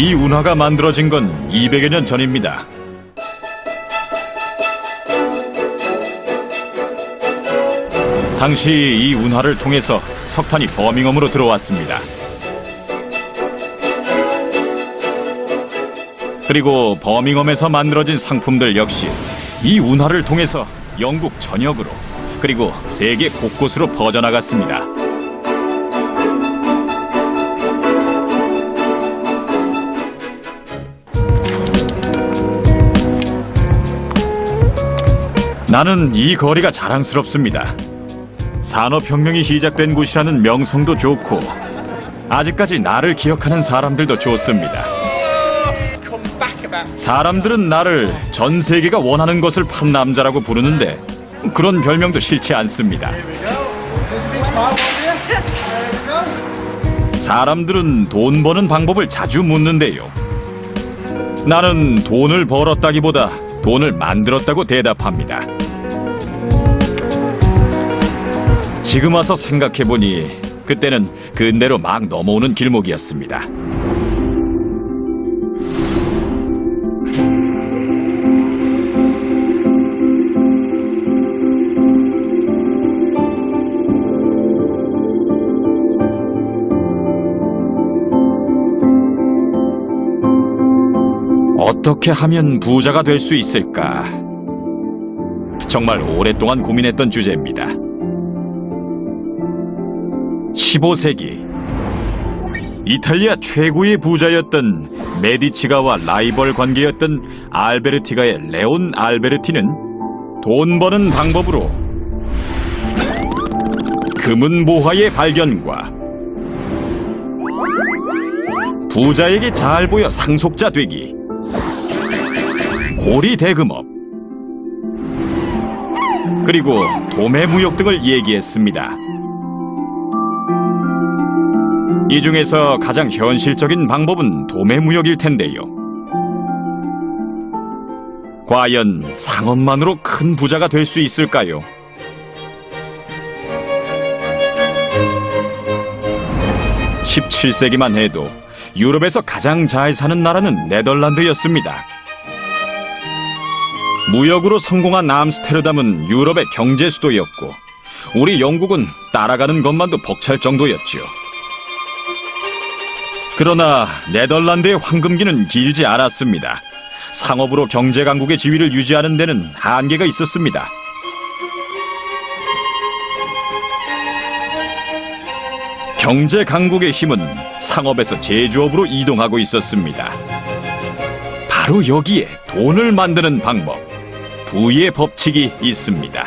이 운하가 만들어진 건 200여 년 전입니다. 당시 이 운하를 통해서 석탄이 버밍엄으로 들어왔습니다. 그리고 버밍엄에서 만들어진 상품들 역시 이 운하를 통해서 영국 전역으로 그리고 세계 곳곳으로 퍼져나갔습니다. 나는 이 거리가 자랑스럽습니다. 산업혁명이 시작된 곳이라는 명성도 좋고 아직까지 나를 기억하는 사람들도 좋습니다. 사람들은 나를 전 세계가 원하는 것을 판 남자라고 부르는데 그런 별명도 싫지 않습니다. 사람들은 돈 버는 방법을 자주 묻는데요. 나는 돈을 벌었다기보다 돈을 만들었다고 대답합니다. 지금 와서 생각해보니 그때는 근대로 막 넘어오는 길목이었습니다. 어떻게 하면 부자가 될 수 있을까? 정말 오랫동안 고민했던 주제입니다. 15세기 이탈리아 최고의 부자였던 메디치가와 라이벌 관계였던 알베르티가의 레온 알베르티는 돈 버는 방법으로 금은보화의 발견과 부자에게 잘 보여 상속자 되기, 고리대금업, 그리고 도매무역 등을 얘기했습니다. 이 중에서 가장 현실적인 방법은 도매무역일 텐데요. 과연 상업만으로 큰 부자가 될 수 있을까요? (17세기만) 해도 유럽에서 가장 잘 사는 나라는 네덜란드였습니다. 무역으로 성공한 암스테르담은 유럽의 경제 수도였고 우리 영국은 따라가는 것만도 벅찰 정도였지요. 그러나 네덜란드의 황금기는 길지 않았습니다. 상업으로 경제 강국의 지위를 유지하는 데는 한계가 있었습니다. 경제 강국의 힘은 상업에서 제조업으로 이동하고 있었습니다. 바로 여기에 돈을 만드는 방법, 부의 법칙이 있습니다.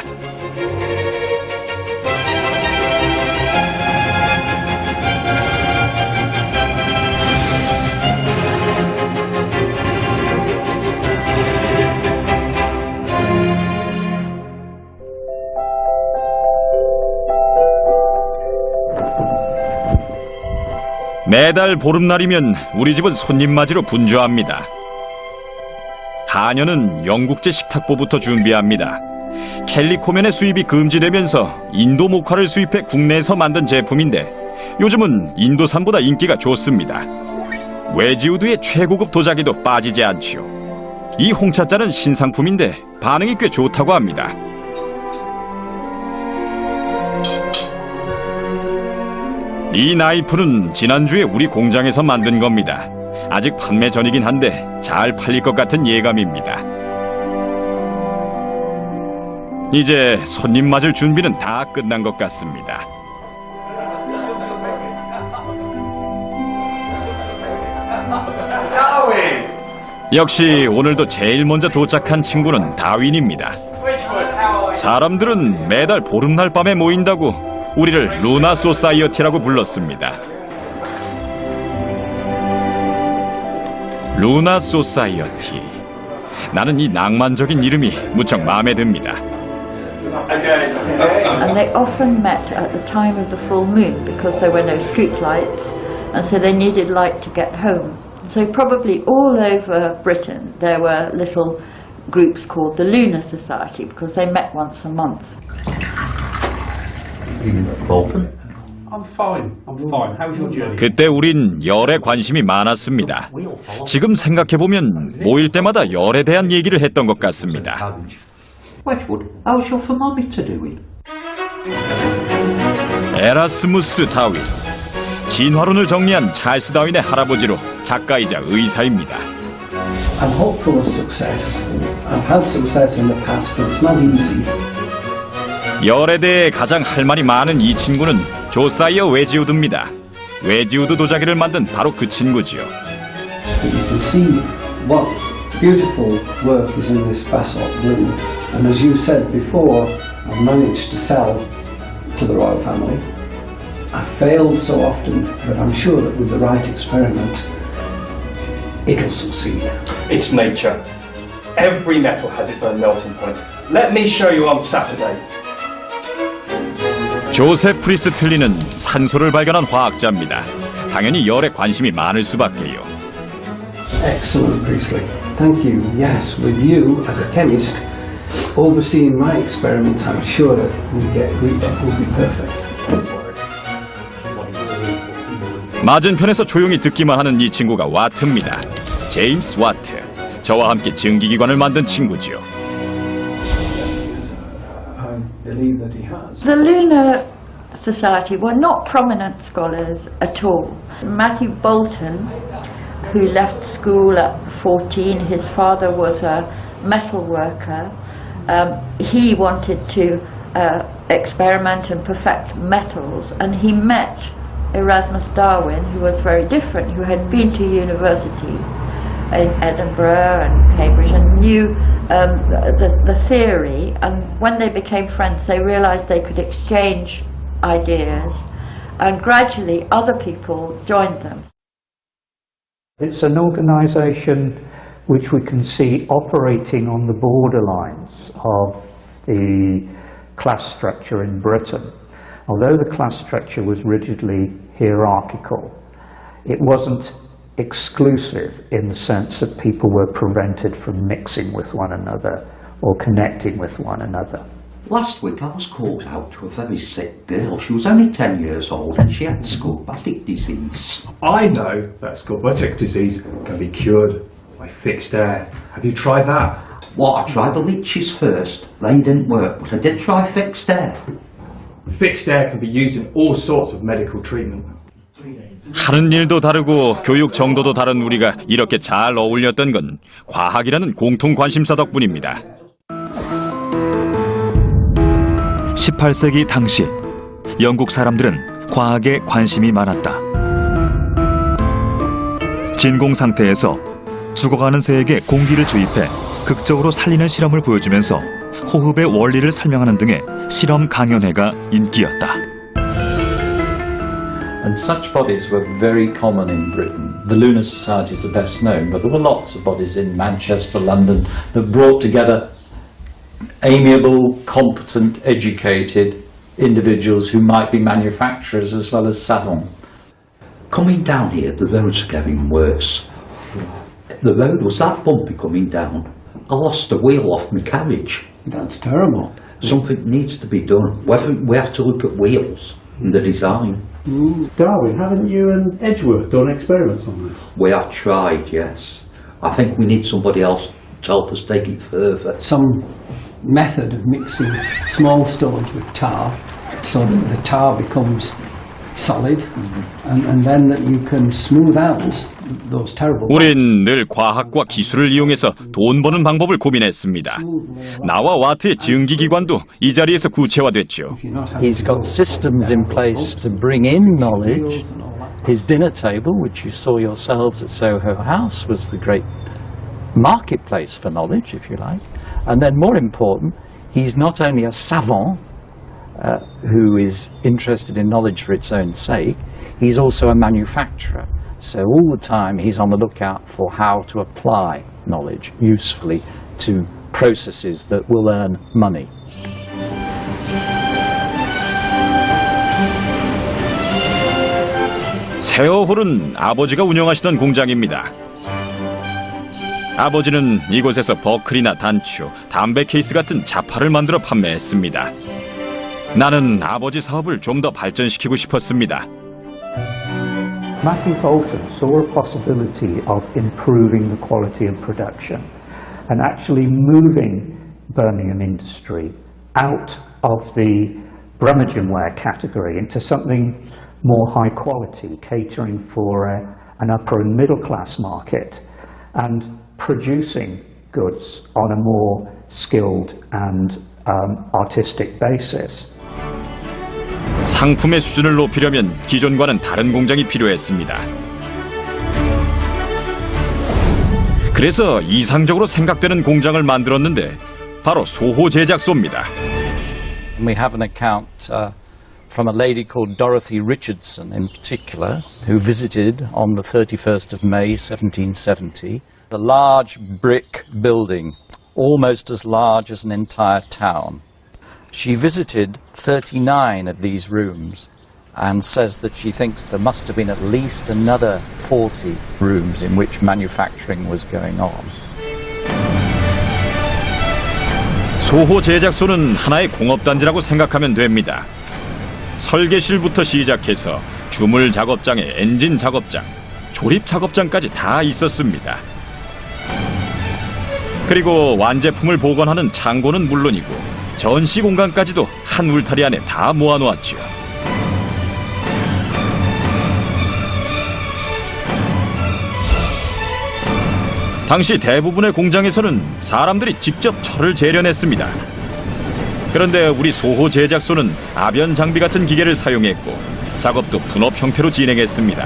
매달 보름날이면 우리 집은 손님 맞이로 분주합니다. 한여는 영국제 식탁보부터 준비합니다. 캘리코면의 수입이 금지되면서 인도 목화를 수입해 국내에서 만든 제품인데 요즘은 인도산보다 인기가 좋습니다. 웨지우드의 최고급 도자기도 빠지지 않지요. 이 홍차잔은 신상품인데 반응이 꽤 좋다고 합니다. 이 나이프는 지난주에 우리 공장에서 만든 겁니다. 아직 판매 전이긴 한데 잘 팔릴 것 같은 예감입니다. 이제 손님 맞을 준비는 다 끝난 것 같습니다. 역시 오늘도 제일 먼저 도착한 친구는 다윈입니다. 사람들은 매달 보름날 밤에 모인다고 우리를 루나 소사이어티라고 불렀습니다. 루나 소사이어티. 나는 이 낭만적인 이름이 무척 마음에 듭니다. And they often met at the time of the full moon because there were no street lights, and so they needed light to get home. So probably all over Britain there were little groups called the Lunar Society because they met once a month. Bolton? I'm fine. How's your journey? 그때 우린 열에 관심이 많았습니다. 지금 생각해보면 모일 때마다 열에 대한 얘기를 했던 것 같습니다. Wedgwood, how's your thermometer doing? 에라스무스 다윈. 진화론을 정리한 찰스 다윈의 할아버지로 작가이자 의사입니다. I'm hopeful of success. I've had success in the past, but it's not easy. 열에 대해 가장 할 말이 많은 이 친구는 조사이어 웨지우드입니다. 웨지우드 도자기를 만든 바로 그 친구지요. You can see what beautiful work is in this basalt blue. And as you said before, I've managed to sell to the royal family. I've failed so often, but I'm sure that with the right experiment, it'll succeed. It's nature. Every metal has its own melting point. Let me show you on Saturday. 조셉 프리스틀리는 산소를 발견한 화학자입니다. 당연히 열에 관심이 많을 수밖에요. Excellent, Priestley. Thank you. Yes, with you as a chemist overseeing my experiments, I'm sure that it will be perfect. 맞은편에서 조용히 듣기만 하는 이 친구가 와트입니다. 제임스 와트. 저와 함께 증기기관을 만든 친구지요. I believe that he has. The Lunar Society were not prominent scholars at all. Matthew Bolton, who left school at 14, his father was a metal worker. He wanted to experiment and perfect metals, and he met Erasmus Darwin, who was very different, who had been to university in Edinburgh and Cambridge and knew the theory, and when they became friends they realised they could exchange ideas, and gradually other people joined them. It's an organisation which we can see operating on the borderlines of the class structure in Britain. Although the class structure was rigidly hierarchical, it wasn't exclusive in the sense that people were prevented from mixing with one another or connecting with one another. Last week I was called out to a very sick girl. She was only 10 years old and she had scorbutic disease. I know that scorbutic disease can be cured by fixed air. Have you tried that? Well, I tried the leeches first. They didn't work, but I did try fixed air. Fixed air can be used in all sorts of medical treatment. 하는 일도 다르고 교육 정도도 다른 우리가 이렇게 잘 어울렸던 건 과학이라는 공통 관심사 덕분입니다. 18세기 당시 영국 사람들은 과학에 관심이 많았다. 진공 상태에서 죽어가는 새에게 공기를 주입해 극적으로 살리는 실험을 보여주면서 호흡의 원리를 설명하는 등의 실험 강연회가 인기였다. And such bodies were very common in Britain. The Lunar Society is the best known, but there were lots of bodies in Manchester, London, that brought together amiable, competent, educated individuals who might be manufacturers as well as savants. Coming down here, the roads are getting worse. The road was that bumpy coming down. I lost the wheel off my carriage. That's terrible. Something needs to be done. Whether we have to look at wheels and the design. Darwin, haven't you and Edgeworth done experiments on this? We have tried, yes. I think we need somebody else to help us take it further. Some method of mixing small stones with tar so that the tar becomes solid and then that you can smooth out those terrible 우린 늘 과학과 기술을 이용해서 돈 버는 방법을 고민했습니다. 나와 와트의 증기기관도 이 자리에서 구체화됐죠. He's got systems in place to bring in knowledge. His dinner table, which you saw yourselves at Soho House, was the great marketplace for knowledge, if you like. And then more important, he's not only a savant who is interested in knowledge for its own sake, he's also a manufacturer. So all the time he's on the lookout for how to apply knowledge usefully to processes that will earn money. 세어홀은 아버지가 운영하시던 공장입니다. 아버지는 이곳에서 버클이나 단추, 담배 케이스 같은 자파를 만들어 판매했습니다. 나는 아버지 사업을 좀 더 발전시키고 싶었습니다. Matthew Bolton saw a possibility of improving the quality of production and actually moving Birmingham industry out of the Brummagem ware category into something more high quality, catering for an upper and middle class market and producing goods on a more skilled and artistic basis. 상품의 수준을 높이려면 기존과는 다른 공장이 필요했습니다. 그래서 이상적으로 생각되는 공장을 만들었는데 바로 소호 제작소입니다. We have an account from a lady called Dorothy Richardson in particular, who visited on the 31st of May 1770, the large brick building, almost as large as an entire town. She visited 39 of these rooms and says that she thinks there must have been at least another 40 rooms in which manufacturing was going on. 소호 제작소는 하나의 공업단지라고 생각하면 됩니다. 설계실부터 시작해서 주물 작업장에 엔진 작업장, 조립 작업장까지 다 있었습니다. 그리고 완제품을 보관하는 창고는 물론이고 전시 공간까지도 한 울타리 안에 다 모아놓았죠. 당시 대부분의 공장에서는 사람들이 직접 철을 재련했습니다. 그런데 우리 소호 제작소는 아변 장비 같은 기계를 사용했고 작업도 분업 형태로 진행했습니다.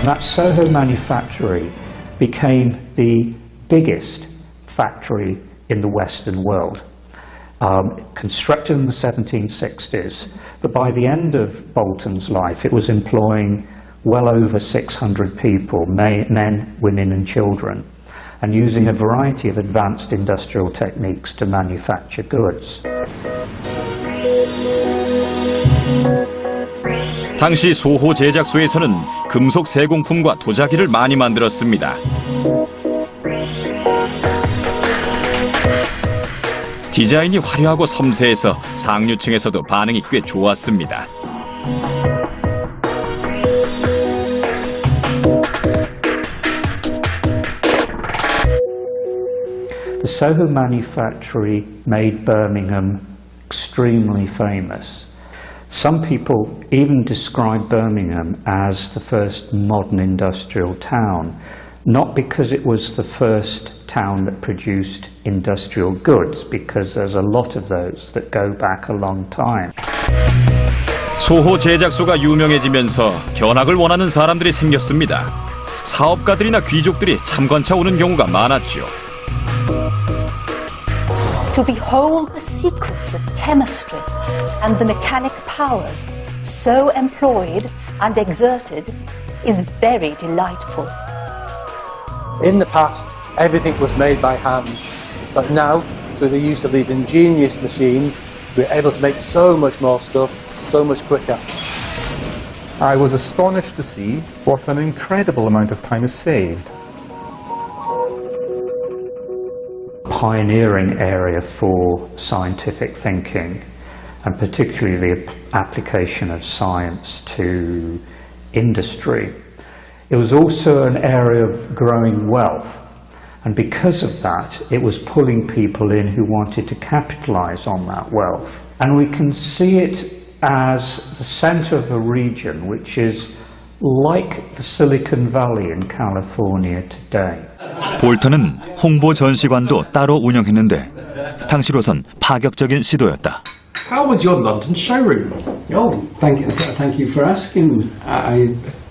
That Soho manufactory became the biggest factory in the Western world. Constructed in the 1760s, but by the end of Bolton's life, it was employing well over 600 people, men, women and children, and using a variety of advanced industrial techniques to manufacture goods. 당시 소호 제작소에서는 금속 세공품과 도자기를 많이 만들었습니다. 디자인이 화려하고 섬세해서 상류층에서도 반응이 꽤 좋았습니다. The Soho manufactory made Birmingham extremely famous. Some people even describe Birmingham as the first modern industrial town, not because it was the first town that produced industrial goods, because there's a lot of those that go back a long time. 소호 제작소가 유명해지면서 견학을 원하는 사람들이 생겼습니다. 사업가들이나 귀족들이 참관차 오는 경우가 많았죠. To behold the secrets of chemistry and the mechanic powers so employed and exerted is very delightful. In the past, everything was made by hand, but now, through the use of these ingenious machines, we're able to make so much more stuff, so much quicker. I was astonished to see what an incredible amount of time is saved. Pioneering area for scientific thinking, and particularly the application of science to industry. It was also an area of growing wealth, and because of that it was pulling people in who wanted to capitalize on that wealth. And we can see it as the center of a region which is like the Silicon Valley in California today. 볼턴은 홍보 전시관도 따로 운영했는데 당시로선 파격적인 시도였다. How was your London showroom? Oh, thank you for asking.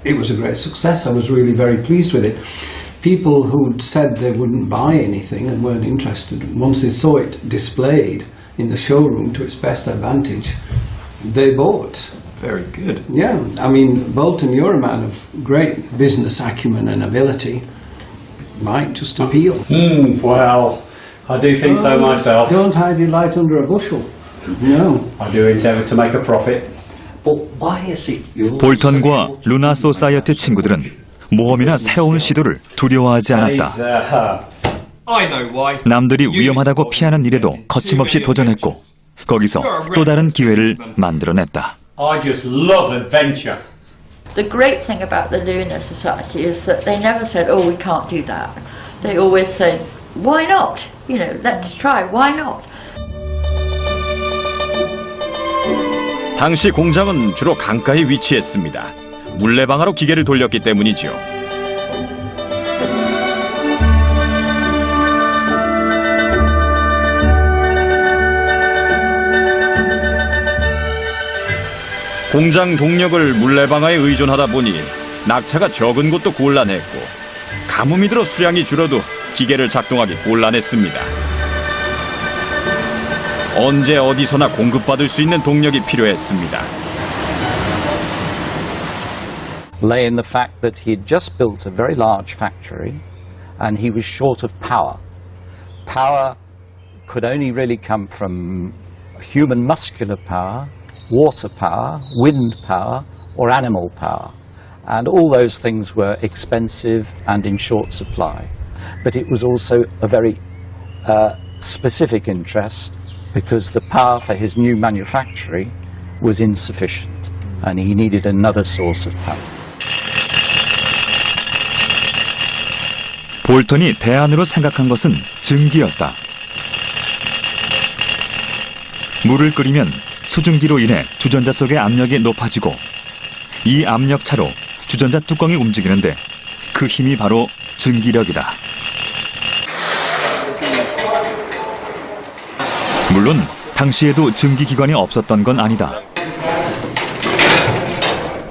It was a great success. I was really very pleased with it. People who'd said they wouldn't buy anything and weren't interested, once they saw it displayed in the showroom to its best advantage, they bought. Very good. Yeah, I mean, Bolton, you're a man of great business acumen and ability. Might just appeal. Well, I do think so myself. Don't hide your light under a bushel. No. I do endeavour to make a profit. But why is it you're 볼턴과 루나 소사이어티 친구들은 모험이나 새로운 시도를 두려워하지 않았다. I know why. 남들이 위험하다고 피하는 일에도 거침없이 도전했고 거기서 또 다른 기회를 만들어냈다. I just love adventure. The great thing about the Lunar Society is that they never said, oh, we can't do that. They always said, why not? You know, let's try, why not? 당시 공장은 주로 강가에 위치했습니다. 물레방아로 기계를 돌렸기 때문이죠. 공장 동력을 물레방아에 의존하다 보니 낙차가 적은 곳도 곤란했고 가뭄이 들어 수량이 줄어도 기계를 작동하기 곤란했습니다. 언제 어디서나 공급받을 수 있는 동력이 필요했습니다. Lay in the fact that he had just built a very large factory and he was short of power. Power could only really come from human muscular power, water power, wind power, or animal power. And all those things were expensive and in short supply. But it was also a very specific interest because the power for his new manufactory was insufficient and he needed another source of power. 볼턴이 대안으로 생각한 것은 증기였다. 물을 끓이면 수증기로 인해 주전자 속의 압력이 높아지고 이 압력 차로 주전자 뚜껑이 움직이는데 그 힘이 바로 증기력이다. 물론 당시에도 증기기관이 없었던 건 아니다.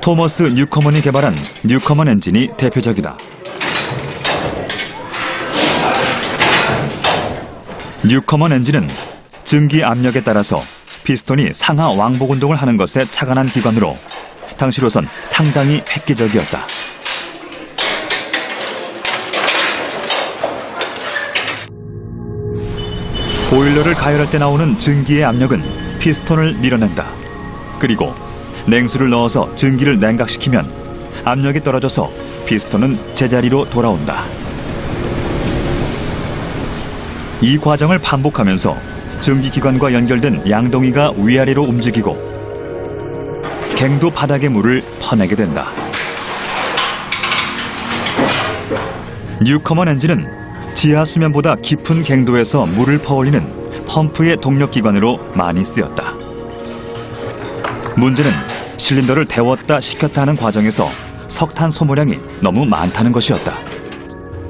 토머스 뉴커먼이 개발한 뉴커먼 엔진이 대표적이다. 뉴커먼 엔진은 증기 압력에 따라서 피스톤이 상하 왕복 운동을 하는 것에 착안한 기관으로 당시로선 상당히 획기적이었다. 보일러를 가열할 때 나오는 증기의 압력은 피스톤을 밀어낸다. 그리고 냉수를 넣어서 증기를 냉각시키면 압력이 떨어져서 피스톤은 제자리로 돌아온다. 이 과정을 반복하면서 증기기관과 연결된 양동이가 위아래로 움직이고 갱도 바닥의 물을 퍼내게 된다. 뉴커먼 엔진은 지하 수면보다 깊은 갱도에서 물을 퍼올리는 펌프의 동력기관으로 많이 쓰였다. 문제는 실린더를 데웠다 식혔다 하는 과정에서 석탄 소모량이 너무 많다는 것이었다.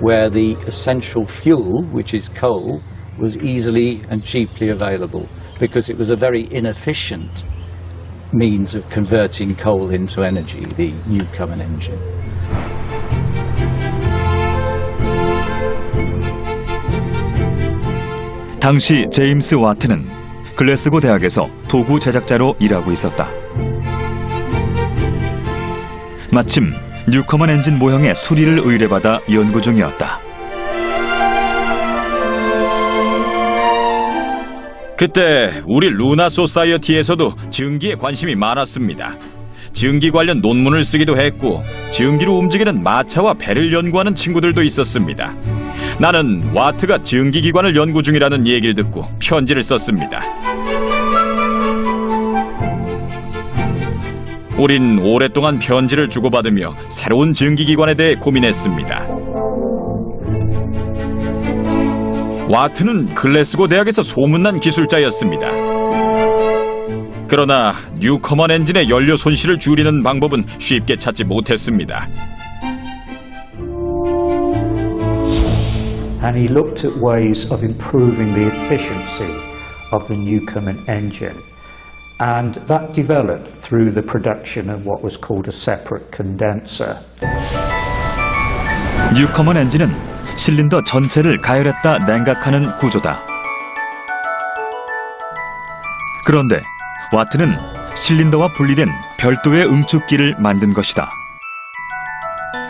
Where the essential fuel, which is coal, was easily and cheaply available because it was a very inefficient means of converting coal into energy, the Newcomen engine. 당시 제임스 와트는 글래스고 대학에서 도구 제작자로 일하고 있었다. 마침 뉴커먼 엔진 모형의 수리를 의뢰받아 연구 중이었다. 그때 우리 루나 소사이어티에서도 증기에 관심이 많았습니다. 증기 관련 논문을 쓰기도 했고 증기로 움직이는 마차와 배를 연구하는 친구들도 있었습니다. 나는 와트가 증기기관을 연구 중이라는 얘기를 듣고 편지를 썼습니다. 우린 오랫동안 편지를 주고받으며 새로운 증기기관에 대해 고민했습니다. 와트는 글래스고 대학에서 소문난 기술자였습니다. 그러나 뉴커먼 엔진의 연료 손실을 줄이는 방법은 쉽게 찾지 못했습니다. And he looked at ways of improving the efficiency of the Newcomen engine. And that developed through the production of what was called a separate condenser. 뉴커먼 엔진은 실린더 전체를 가열했다 냉각하는 구조다. 그런데 와트는 실린더와 분리된 별도의 응축기를 만든 것이다.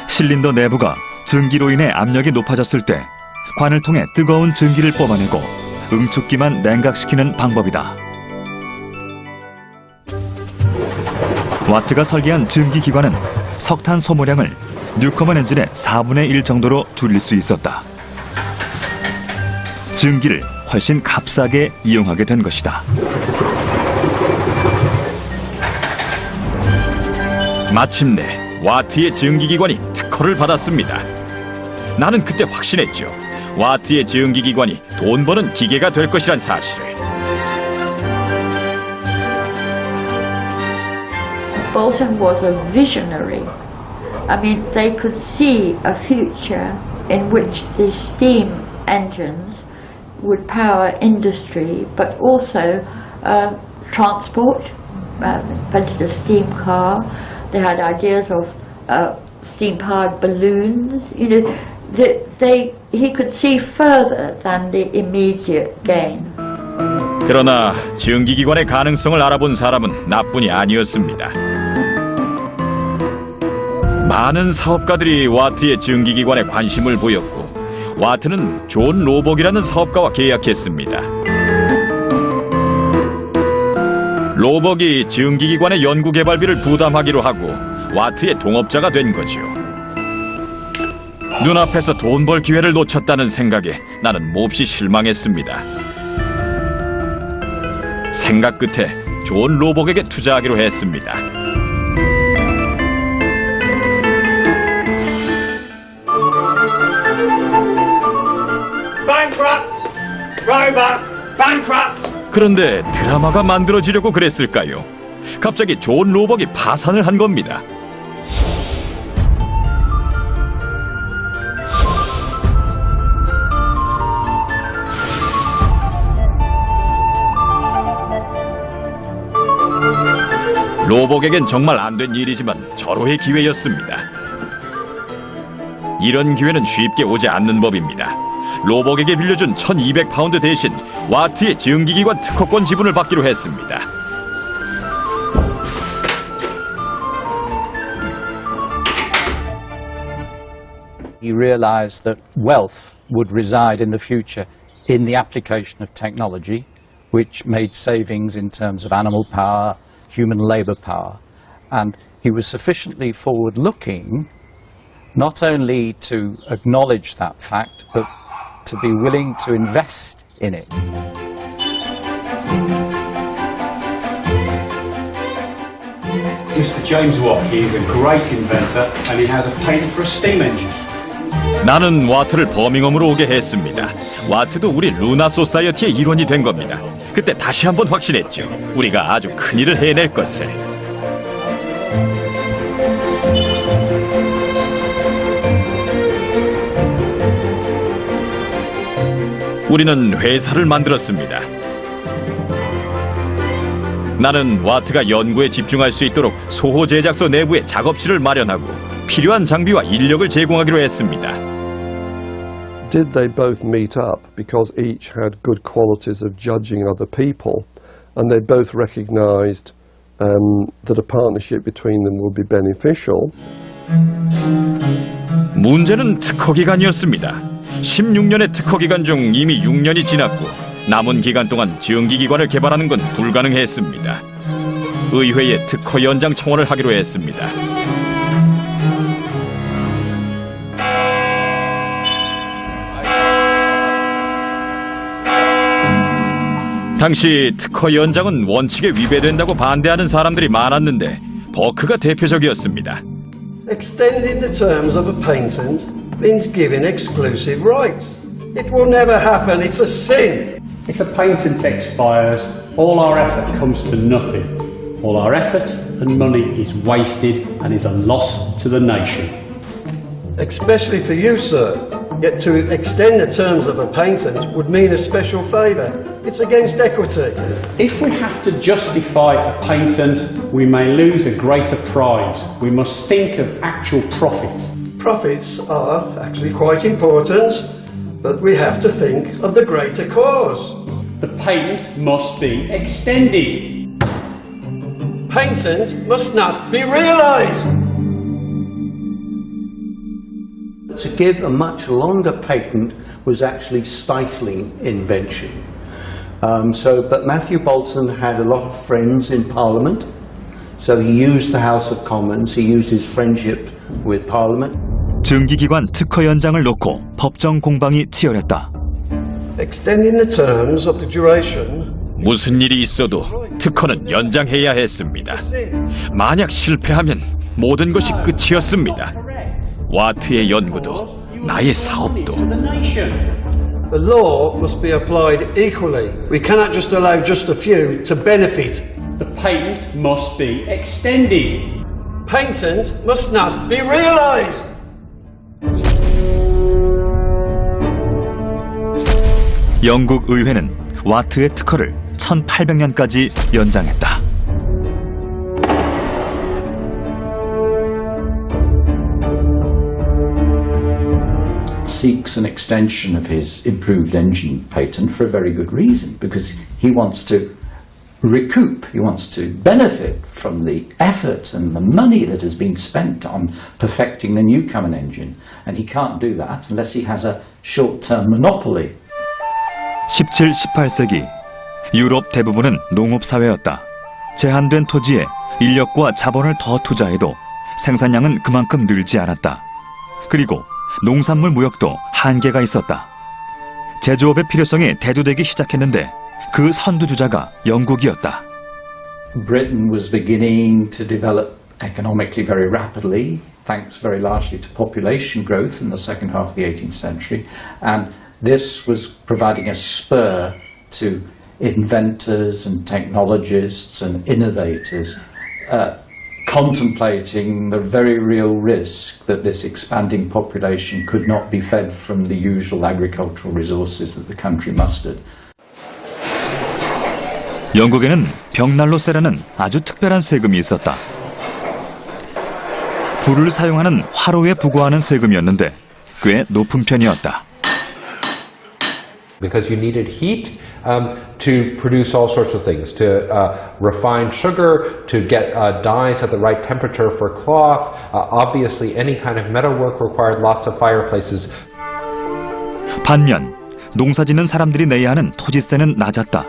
실린더 내부가 증기로 인해 압력이 높아졌을 때 관을 통해 뜨거운 증기를 뽑아내고 응축기만 냉각시키는 방법이다. 와트가 설계한 증기기관은 석탄 소모량을 뉴커먼 엔진의 4분의 1 정도로 줄일 수 있었다. 증기를 훨씬 값싸게 이용하게 된 것이다. 마침내 와트의 증기기관이 특허를 받았습니다. 나는 그때 확신했죠. 와트의 증기기관이 돈 버는 기계가 될 것이란 사실을. Bolton was a visionary. I mean, they could see a future in which the steam engines would power industry, but also transport. Invented a steam car. They had ideas of steam-powered balloons. You know, he could see further than the immediate gain. 그러나 증기기관의 가능성을 알아본 사람은 나뿐이 아니었습니다. 많은 사업가들이 와트의 증기기관에 관심을 보였고 와트는 존 로벅이라는 사업가와 계약했습니다. 로벅이 증기기관의 연구개발비를 부담하기로 하고 와트의 동업자가 된 거죠. 눈앞에서 돈 벌 기회를 놓쳤다는 생각에 나는 몹시 실망했습니다. 생각 끝에 존 로벅에게 투자하기로 했습니다. Bankrupt! Roebuck! Bankrupt! 그런데 드라마가 만들어지려고 그랬을까요? 갑자기 존 로벅이 파산을 한 겁니다. 로벅에겐 정말 안 된 일이지만 절호의 기회였습니다. 이런 기회는 쉽게 오지 않는 법입니다. 로벅에게 빌려준 1200파운드 대신 와트의 증기기관 특허권 지분을 받기로 했습니다. He realized that wealth would reside in the future in the application of technology, which made savings in terms of animal power, human labor power, and he was sufficiently forward-looking not only to acknowledge that fact, but to be willing to invest in it. Mr. James Watt, he is a great inventor and he has a patent for a steam engine. 나는 와트를 버밍엄으로 오게 했습니다. 와트도 우리 루나 소사이어티의 일원이 된 겁니다. 그때 다시 한번 확신했죠. 우리가 아주 큰일을 해낼 것을. 우리는 회사를 만들었습니다. 나는 와트가 연구에 집중할 수 있도록 소호 제작소 내부에 작업실을 마련하고 필요한 장비와 인력을 제공하기로 했습니다. Did they both meet up because each had good qualities of judging other people, and they both recognized that a partnership between them would be beneficial? 문제는 특허 기간이었습니다. 16년의 특허 기간 중 이미 6년이 지났고 남은 기간 동안 증기기관을 개발하는 건 불가능했습니다. 의회에 특허 연장 청원을 하기로 했습니다. 당시 특허 연장은 원칙에 위배된다고 반대하는 사람들이 많았는데 버크가 대표적이었습니다. Extending the terms of a patent means giving exclusive rights. It will never happen. It's a sin. If a patent expires, all our effort comes to nothing. All our effort and money is wasted and is a loss to the nation. Especially for you, sir. Yet to extend the terms of a patent would mean a special favour. It's against equity. If we have to justify a patent, we may lose a greater prize. We must think of actual profit. Profits are actually quite important, but we have to think of the greater cause. The patent must be extended. Patent must not be realised. To give a much longer patent was actually stifling invention. But Matthew Bolton had a lot of friends in Parliament, so he used the House of Commons, he used his friendship with Parliament. 증기기관 특허 연장을 놓고 법정 공방이 치열했다. extending the terms of the duration. 무슨 일이 있어도 특허는 연장해야 했습니다. 만약 실패하면 모든 것이 끝이었습니다. 와트의 연구도 나의 사업도. The law must be applied equally. We cannot just allow just a few to benefit. The patent must be extended. Patent must not be realised. 영국 의회는 와트의 특허를 1800년까지 연장했다. Seeks an extension of his improved engine patent for a very good reason, because he wants to recoup, he wants to benefit from the effort and the money that has been spent on perfecting the Newcomen engine, and he can't do that unless he has a short-term monopoly. 17, 18세기 유럽 대부분은 농업사회였다. 제한된 토지에 인력과 자본을 더 투자해도 생산량은 그만큼 늘지 않았다. 그리고 농산물 무역도 한계가 있었다. 제조업의 필요성이 대두되기 시작했는데 그 선두주자가 영국이었다. Britain was beginning to develop economically very rapidly, thanks very largely to population growth in the second half of the 18th century, and this was providing a spur to inventors and technologists and innovators contemplating the very real risk that this expanding population could not be fed from the usual agricultural resources that the country mustered. 영국에는 벽난로세라는 아주 특별한 세금이 있었다. 불을 사용하는 화로에 부과하는 세금이었는데 꽤 높은 편이었다. Because you needed heat to produce all sorts of things, to refine sugar, to get dyes at the right temperature for cloth. Obviously, any kind of metalwork required lots of fireplaces. 반면 농사짓는 사람들이 내야 하는 토지세는 낮았다.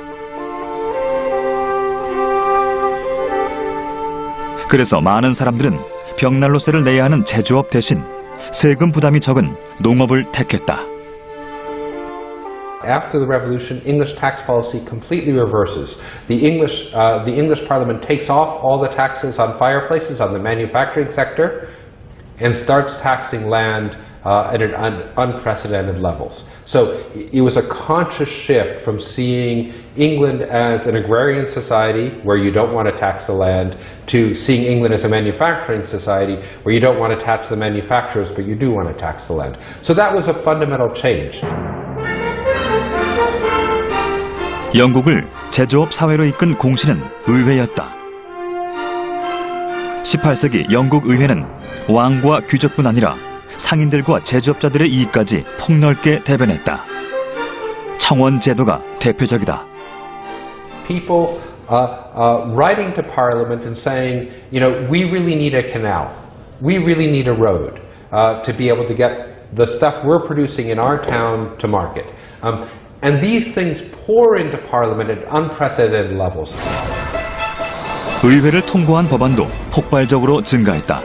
그래서 많은 사람들은 벽난로세를 내야 하는 제조업 대신 세금 부담이 적은 농업을 택했다. After the revolution, English tax policy completely reverses. The English Parliament takes off all the taxes on fireplaces, on the manufacturing sector, and starts taxing land at unprecedented levels. So it was a conscious shift from seeing England as an agrarian society where you don't want to tax the land to seeing England as a manufacturing society where you don't want to tax the manufacturers but you do want to tax the land. So that was a fundamental change. 영국을 제조업 사회로 이끈 공신은 의회였다. 18세기 영국 의회는 왕과 귀족뿐 아니라 상인들과 제조업자들의 이익까지 폭넓게 대변했다. 청원 제도가 대표적이다. People writing to Parliament and saying, you know, we really need a canal, we really need a road to be able to get the stuff we're producing in our town to market. And these things pour into Parliament at unprecedented levels. 의회를 통과한 법안도 폭발적으로 증가했다.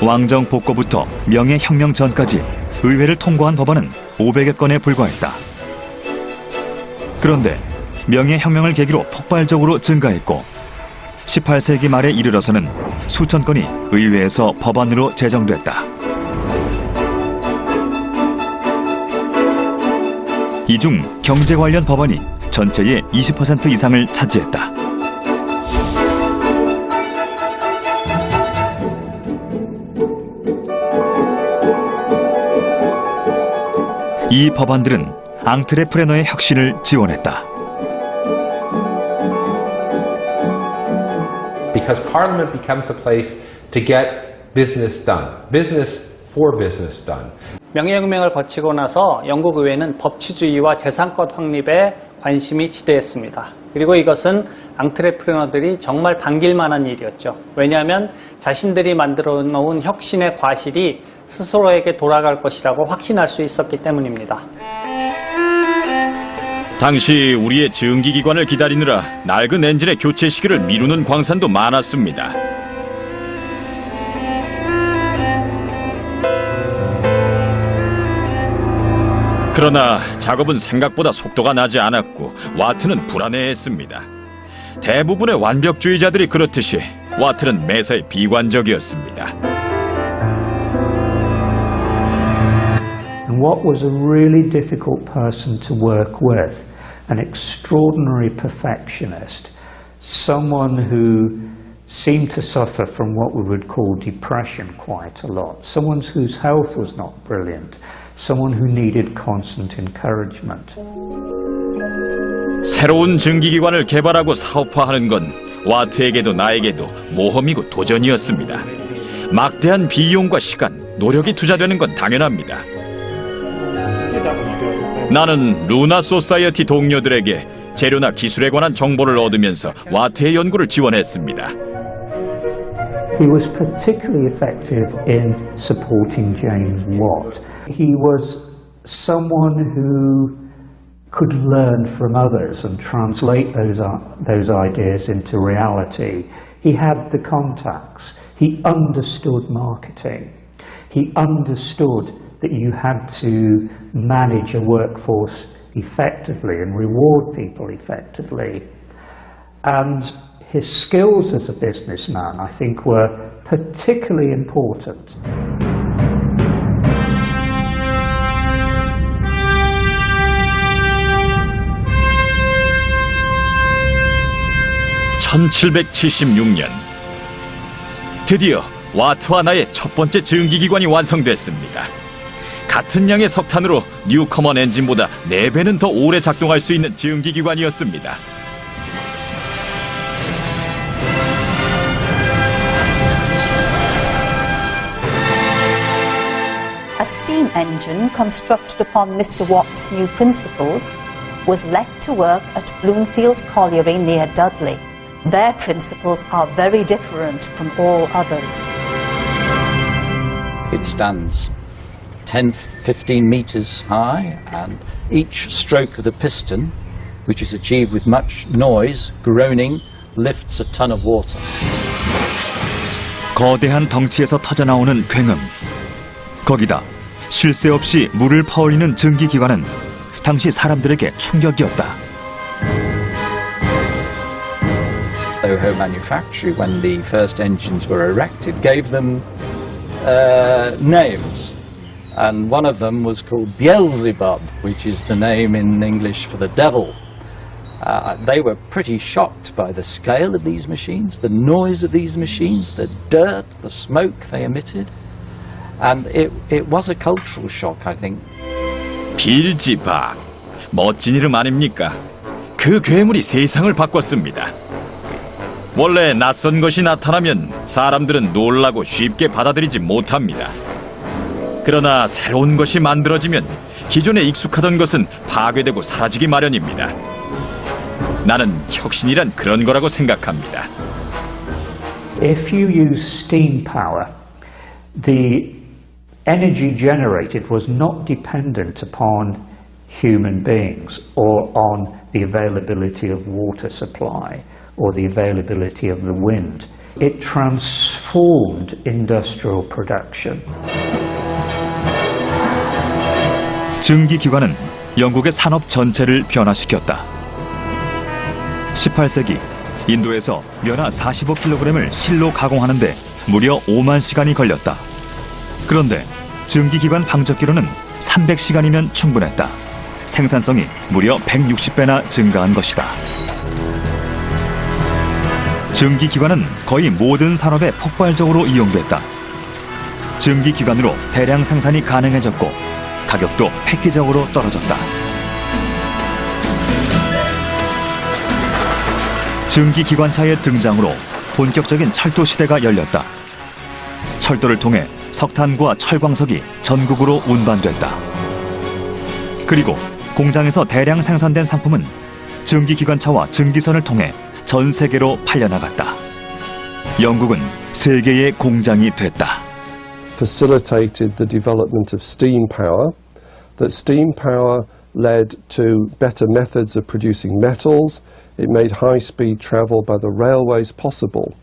왕정 복고부터 명예혁명 전까지 의회를 통과한 법안은 500여 건에 불과했다. 그런데 명예혁명을 계기로 폭발적으로 증가했고 18세기 말에 이르러서는 수천 건이 의회에서 법안으로 제정됐다. 이 중 경제 관련 법안이 전체의 20% 이상을 차지했다. 이 법안들은 앙트레프레너의 혁신을 지원했다. Because Parliament becomes a place to get business done. Business for business done. 명예혁명을 거치고 나서 영국 의회는 법치주의와 재산권 확립에 관심이 지대했습니다. 그리고 이것은 앙트레프레너들이 정말 반길 만한 일이었죠. 왜냐하면 자신들이 만들어 놓은 혁신의 과실이 스스로에게 돌아갈 것이라고 확신할 수 있었기 때문입니다. 당시 우리의 증기기관을 기다리느라 낡은 엔진의 교체 시기를 미루는 광산도 많았습니다. 그러나 작업은 생각보다 속도가 나지 않았고 와트는 불안해했습니다. 대부분의 완벽주의자들이 그렇듯이 와트는 매사에 비관적이었습니다. And what was a really difficult person to work with? An extraordinary perfectionist, someone who seemed to suffer from what we would call depression quite a lot, someone whose health was not brilliant, someone who needed constant encouragement. 새로운 증기기관을 개발하고 사업화하는 건 와트에게도 나에게도 모험이고 도전이었습니다. 막대한 비용과 시간, 노력이 투자되는 건 당연합니다. 나는 루나 소사이어티 동료들에게 재료나 기술에 관한 정보를 얻으면서 와트의 연구를 지원했습니다. He was particularly effective in supporting James Watt. He was someone who could learn from others and translate those ideas into reality. He had the contacts. He understood marketing. He understood that you had to manage a workforce effectively and reward people effectively. And his skills as a businessman, I think, were particularly important. (1776년) 드디어 와트와 나의 첫 번째 증기기관이 완성됐습니다. 같은 양의 석탄으로 뉴커먼 엔진보다 4배는 더 오래 작동할 수 있는 증기기관이었습니다. A steam engine constructed upon Mr. Watt's new principles was let to work at Bloomfield Colliery near Dudley. Their principles are very different from all others. It stands 10-15 meters high, and each stroke of the piston, which is achieved with much noise, groaning, lifts a ton of water. 거대한 덩치에서 터져나오는 굉음. 거기다 쉴 새 없이 물을 퍼올리는 증기기관은 당시 사람들에게 충격이었다. Soho Manufactory, when the first engines were erected, gave them names. And one of them was called Beelzebub, which is the name in English for the devil. They were pretty shocked by the scale of these machines, the noise of these machines, the dirt, the smoke they emitted. And it was a cultural shock, I think. 빌지박, 멋진 이름 아닙니까? 그 괴물이 세상을 바꿨습니다. 원래 낯선 것이 나타나면 사람들은 놀라고 쉽게 받아들이지 못합니다. 그러나 새로운 것이 만들어지면 기존에 익숙하던 것은 파괴되고 사라지기 마련입니다. 나는 혁신이란 그런 거라고 생각합니다. If you use steam power, the energy generated was not dependent upon human beings or on the availability of water supply or the availability of the wind. It transformed industrial production. 증기기관은 영국의 산업 전체를 변화시켰다. 18세기 인도에서 연화 45kg을 실로 가공하는데 무려 5만 시간이 걸렸다. 그런데 증기기관 방적기로는 300시간이면 충분했다. 생산성이 무려 160배나 증가한 것이다. 증기기관은 거의 모든 산업에 폭발적으로 이용됐다. 증기기관으로 대량 생산이 가능해졌고 가격도 획기적으로 떨어졌다. 증기기관차의 등장으로 본격적인 철도 시대가 열렸다. 철도를 통해 석탄과 철광석이 전국으로 운반됐다. 그리고 공장에서 대량 생산된 상품은 증기기관차와 증기선을 통해 전 세계로 팔려나갔다. 영국은 세계의 공장이 됐다. Facilitated the development of steam power. That steam power led to better methods of producing metals. It made high-speed travel by the railways possible.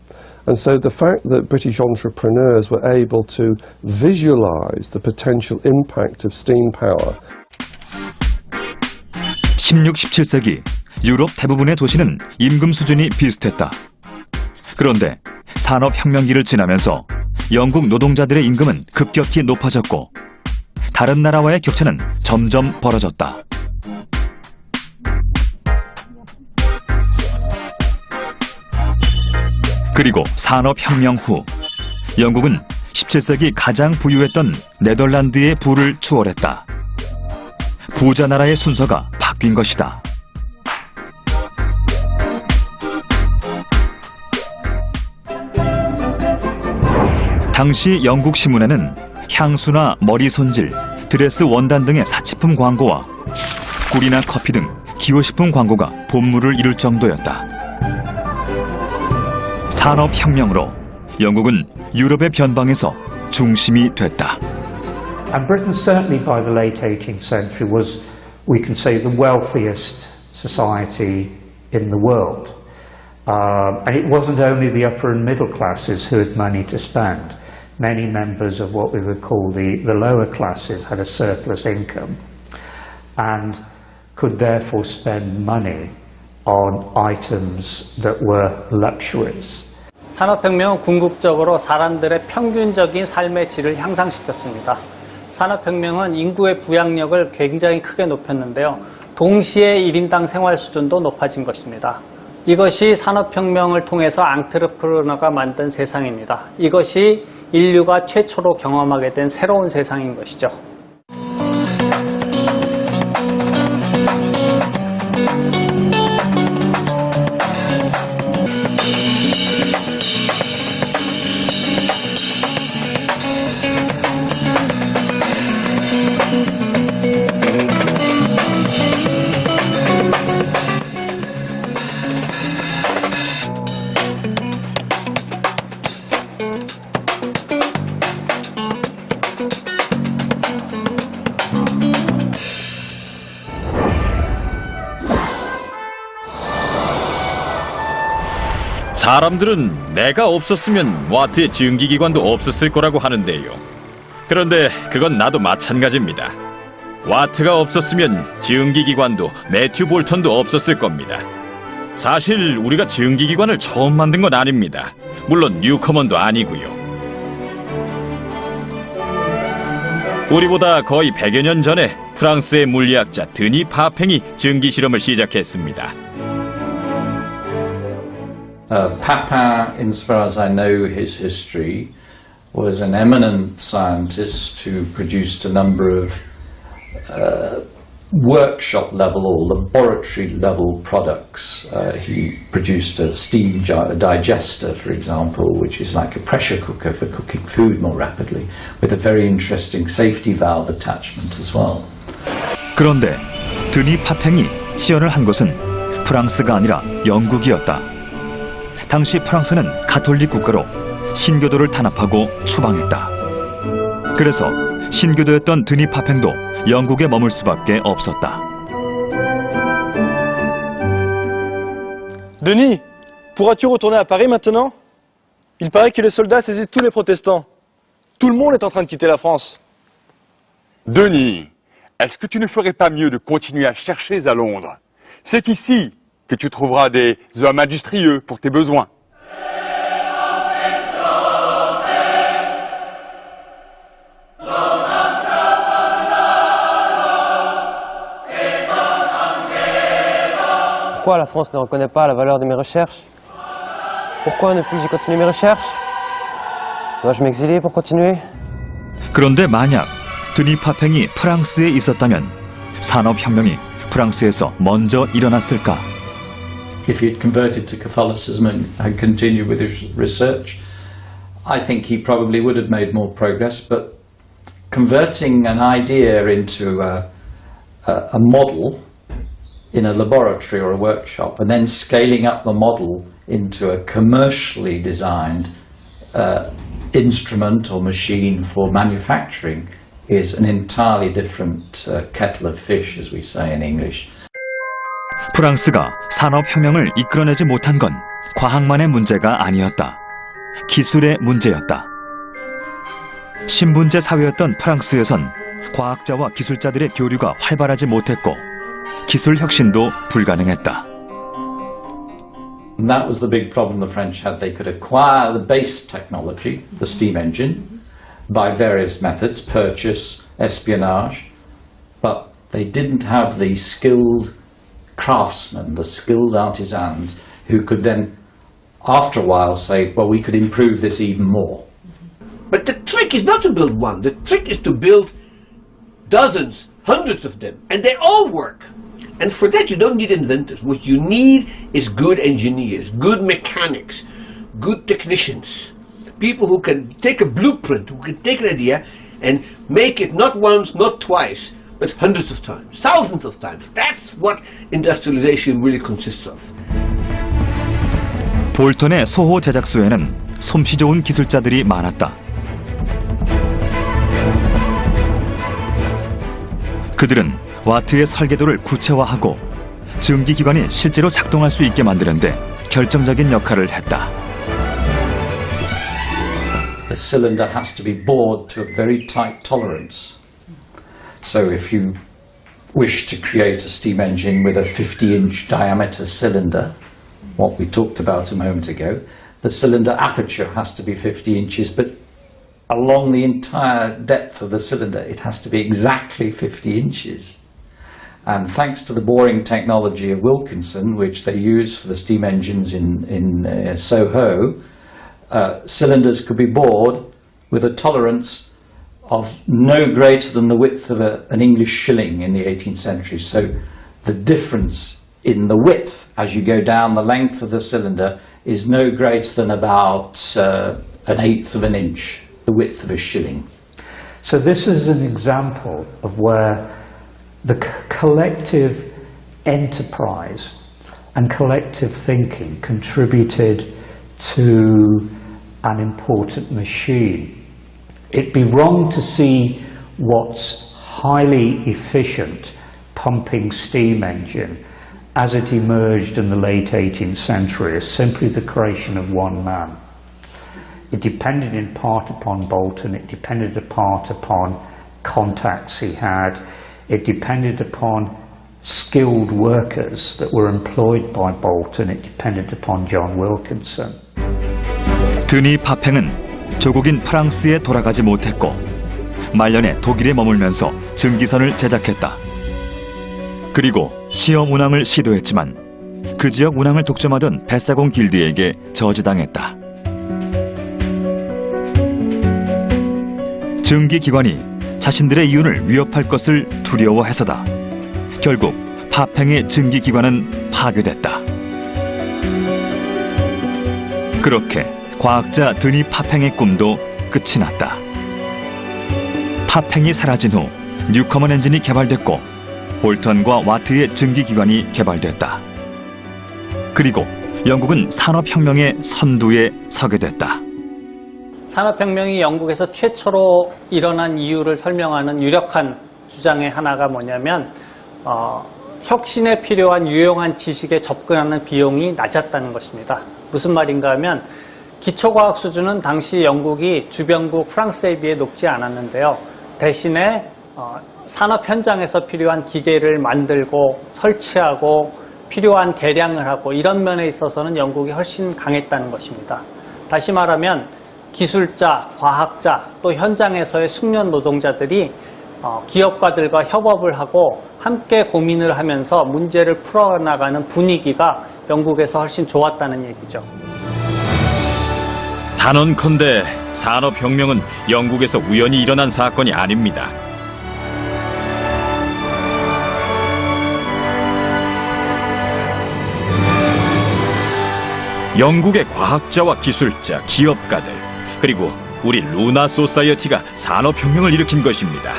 And so the fact that British entrepreneurs were able to visualize the potential impact of steam power 16, 17세기 유럽 대부분의 도시는 임금 수준이 비슷했다. 그런데 산업혁명기를 지나면서 영국 노동자들의 임금은 급격히 높아졌고 다른 나라와의 격차는 점점 벌어졌다. 그리고 산업혁명 후 영국은 17세기 가장 부유했던 네덜란드의 부를 추월했다. 부자 나라의 순서가 바뀐 것이다. 당시 영국 신문에는 향수나 머리 손질, 드레스 원단 등의 사치품 광고와 꿀이나 커피 등 기호식품 광고가 본물을 이룰 정도였다. 산업혁명으로 영국은 유럽의 변방에서 중심이 됐다. And Britain certainly by the late 18th century was, we can say, the wealthiest society in the world. And it wasn't only the upper and middle classes who had money to spend. Many members of what we would call the lower classes had a surplus income and could therefore spend money on items that were luxuries. 산업혁명은 궁극적으로 사람들의 평균적인 삶의 질을 향상시켰습니다. 산업혁명은 인구의 부양력을 굉장히 크게 높였는데요. 동시에 1인당 생활 수준도 높아진 것입니다. 이것이 산업혁명을 통해서 앙트르프르너가 만든 세상입니다. 이것이 인류가 최초로 경험하게 된 새로운 세상인 것이죠. 사람들은 내가 없었으면 와트의 증기기관도 없었을 거라고 하는데요. 그런데 그건 나도 마찬가지입니다. 와트가 없었으면 증기기관도 매튜 볼턴도 없었을 겁니다. 사실 우리가 증기기관을 처음 만든 건 아닙니다. 물론 뉴커먼도 아니고요. 우리보다 거의 100여 년 전에 프랑스의 물리학자 드니 파팽이 증기 실험을 시작했습니다. Papin, insofar as I know his history, was an eminent scientist who produced a number of workshop level or laboratory level products. He produced a steam digester, for example, which is like a pressure cooker for cooking food more rapidly, with a very interesting safety valve attachment as well. 그런데 드니 파팽이 시연을 한 것은 프랑스가 아니라 영국이었다. 당시 프랑스는 가톨릭 국가로 신교도를 탄압하고 추방했다. 그래서 신교도였던 드니 파팽도 영국에 머물 수밖에 없었다. Denis, pourras-tu retourner à Paris maintenant? Il paraît que les soldats saisissent tous les protestants. Tout le monde est en train de quitter la France. Denis, est-ce que tu ne ferais pas mieux de continuer à chercher à Londres? C'est ici que tu trouveras des hommes industrieux pour tes besoins. Pourquoi la France ne reconnaît pas la valeur de mes recherches? Pourquoi ne puis-je continuer mes recherches? Dois-je m'exiler pour continuer? 그런데 만약 드니 파팽이 프랑스에 있었다면 산업혁명이 프랑스에서 먼저 일어났을까? If he had converted to Catholicism and had continued with his research, I think he probably would have made more progress, but converting an idea into a model in a laboratory or a workshop and then scaling up the model into a commercially designed instrument or machine for manufacturing is an entirely different kettle of fish, as we say in English. 프랑스가 산업혁명을 이끌어내지 못한 건 과학만의 문제가 아니었다. 기술의 문제였다. 신분제 사회였던 프랑스에선 과학자와 기술자들의 교류가 활발하지 못했고 기술 혁신도 불가능했다. And that was the big problem the French had. They could acquire the base technology, the steam engine, by various methods, purchase, espionage, but they didn't have the skilled craftsmen, the skilled artisans, who could then, after a while, say, well, we could improve this even more. But the trick is not to build one. The trick is to build dozens, hundreds of them, and they all work. And for that you don't need inventors. What you need is good engineers, good mechanics, good technicians, people who can take a blueprint, who can take an idea and make it not once, not twice, but hundreds of times, thousands of times. That's what industrialization really consists of. 볼턴의 소호 제작소에는 솜씨 좋은 기술자들이 많았다. 그들은 와트의 설계도를 구체화하고 증기기관이 실제로 작동할 수 있게 만드는데 결정적인 역할을 했다. The cylinder has to be bored to a very tight tolerance. So if you wish to create a steam engine with a 50-inch diameter cylinder, what we talked about a moment ago, the cylinder aperture has to be 50 inches, but along the entire depth of the cylinder, it has to be exactly 50 inches. And thanks to the boring technology of Wilkinson, which they use for the steam engines in Soho, cylinders could be bored with a tolerance of no greater than the width of an English shilling in the 18th century. So the difference in the width as you go down the length of the cylinder is no greater than about an eighth of an inch, the width of a shilling. So this is an example of where the collective enterprise and collective thinking contributed to an important machine. It'd be wrong to see what's highly efficient pumping steam engine as it emerged in the late 18th century as simply the creation of one man. It depended in part upon Bolton, it depended in part upon contacts he had, it depended upon skilled workers that were employed by Bolton, it depended upon John Wilkinson. 드니 파팽은 조국인 프랑스에 돌아가지 못했고 말년에 독일에 머물면서 증기선을 제작했다. 그리고 시험 운항을 시도했지만 그 지역 운항을 독점하던 뱃사공 길드에게 저지당했다. 증기기관이 자신들의 이윤을 위협할 것을 두려워해서다. 결국 파팽의 증기기관은 파괴됐다. 그렇게 과학자 드니 파팽의 꿈도 끝이 났다. 파팽이 사라진 후 뉴커먼 엔진이 개발됐고 볼턴과 와트의 증기기관이 개발됐다. 그리고 영국은 산업혁명의 선두에 서게 됐다. 산업혁명이 영국에서 최초로 일어난 이유를 설명하는 유력한 주장의 하나가 뭐냐면 혁신에 필요한 유용한 지식에 접근하는 비용이 낮았다는 것입니다. 무슨 말인가 하면 기초과학 수준은 당시 영국이 주변국 프랑스에 비해 높지 않았는데요. 대신에 산업 현장에서 필요한 기계를 만들고 설치하고 필요한 개량을 하고 이런 면에 있어서는 영국이 훨씬 강했다는 것입니다. 다시 말하면 기술자, 과학자, 또 현장에서의 숙련 노동자들이 기업가들과 협업을 하고 함께 고민을 하면서 문제를 풀어나가는 분위기가 영국에서 훨씬 좋았다는 얘기죠. 단언컨대 산업혁명은 영국에서 우연히 일어난 사건이 아닙니다. 영국의 과학자와 기술자, 기업가들, 그리고 우리 루나 소사이어티가 산업혁명을 일으킨 것입니다.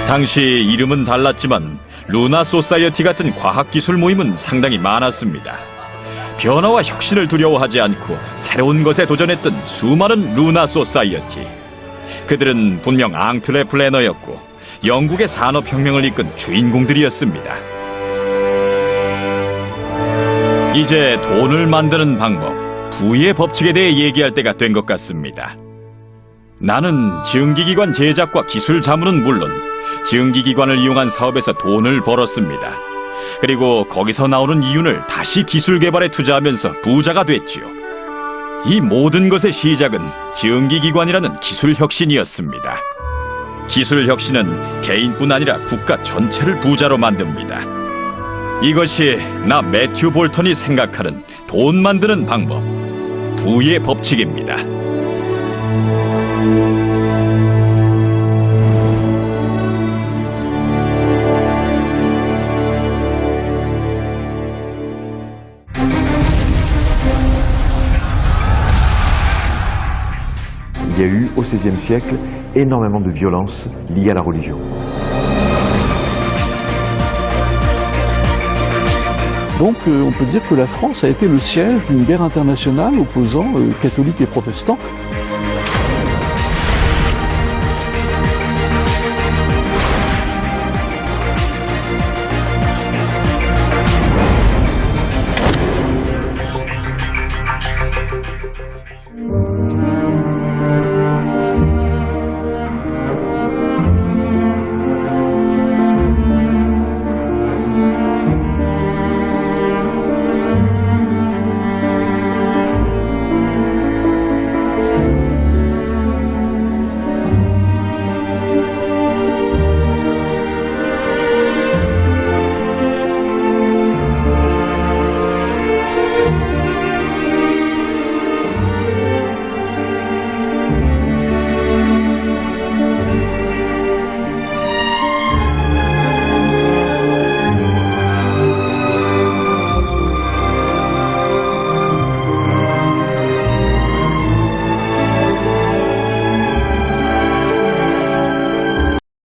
당시 이름은 달랐지만 루나 소사이어티 같은 과학기술 모임은 상당히 많았습니다. 변화와 혁신을 두려워하지 않고 새로운 것에 도전했던 수많은 루나 소사이어티. 그들은 분명 앙트레 플래너였고 영국의 산업혁명을 이끈 주인공들이었습니다. 이제 돈을 만드는 방법, 부의 법칙에 대해 얘기할 때가 된 것 같습니다. 나는 증기기관 제작과 기술 자문은 물론 증기기관을 이용한 사업에서 돈을 벌었습니다. 그리고 거기서 나오는 이윤을 다시 기술 개발에 투자하면서 부자가 됐지요. 이 모든 것의 시작은 증기기관이라는 기술 혁신이었습니다. 기술 혁신은 개인뿐 아니라 국가 전체를 부자로 만듭니다. 이것이 나 매튜 볼턴이 생각하는 돈 만드는 방법, 부의 법칙입니다. Il y a eu au XVIe siècle énormément de violences liées à la religion. Donc on peut dire que la France a été le siège d'une guerre internationale opposant catholiques et protestants.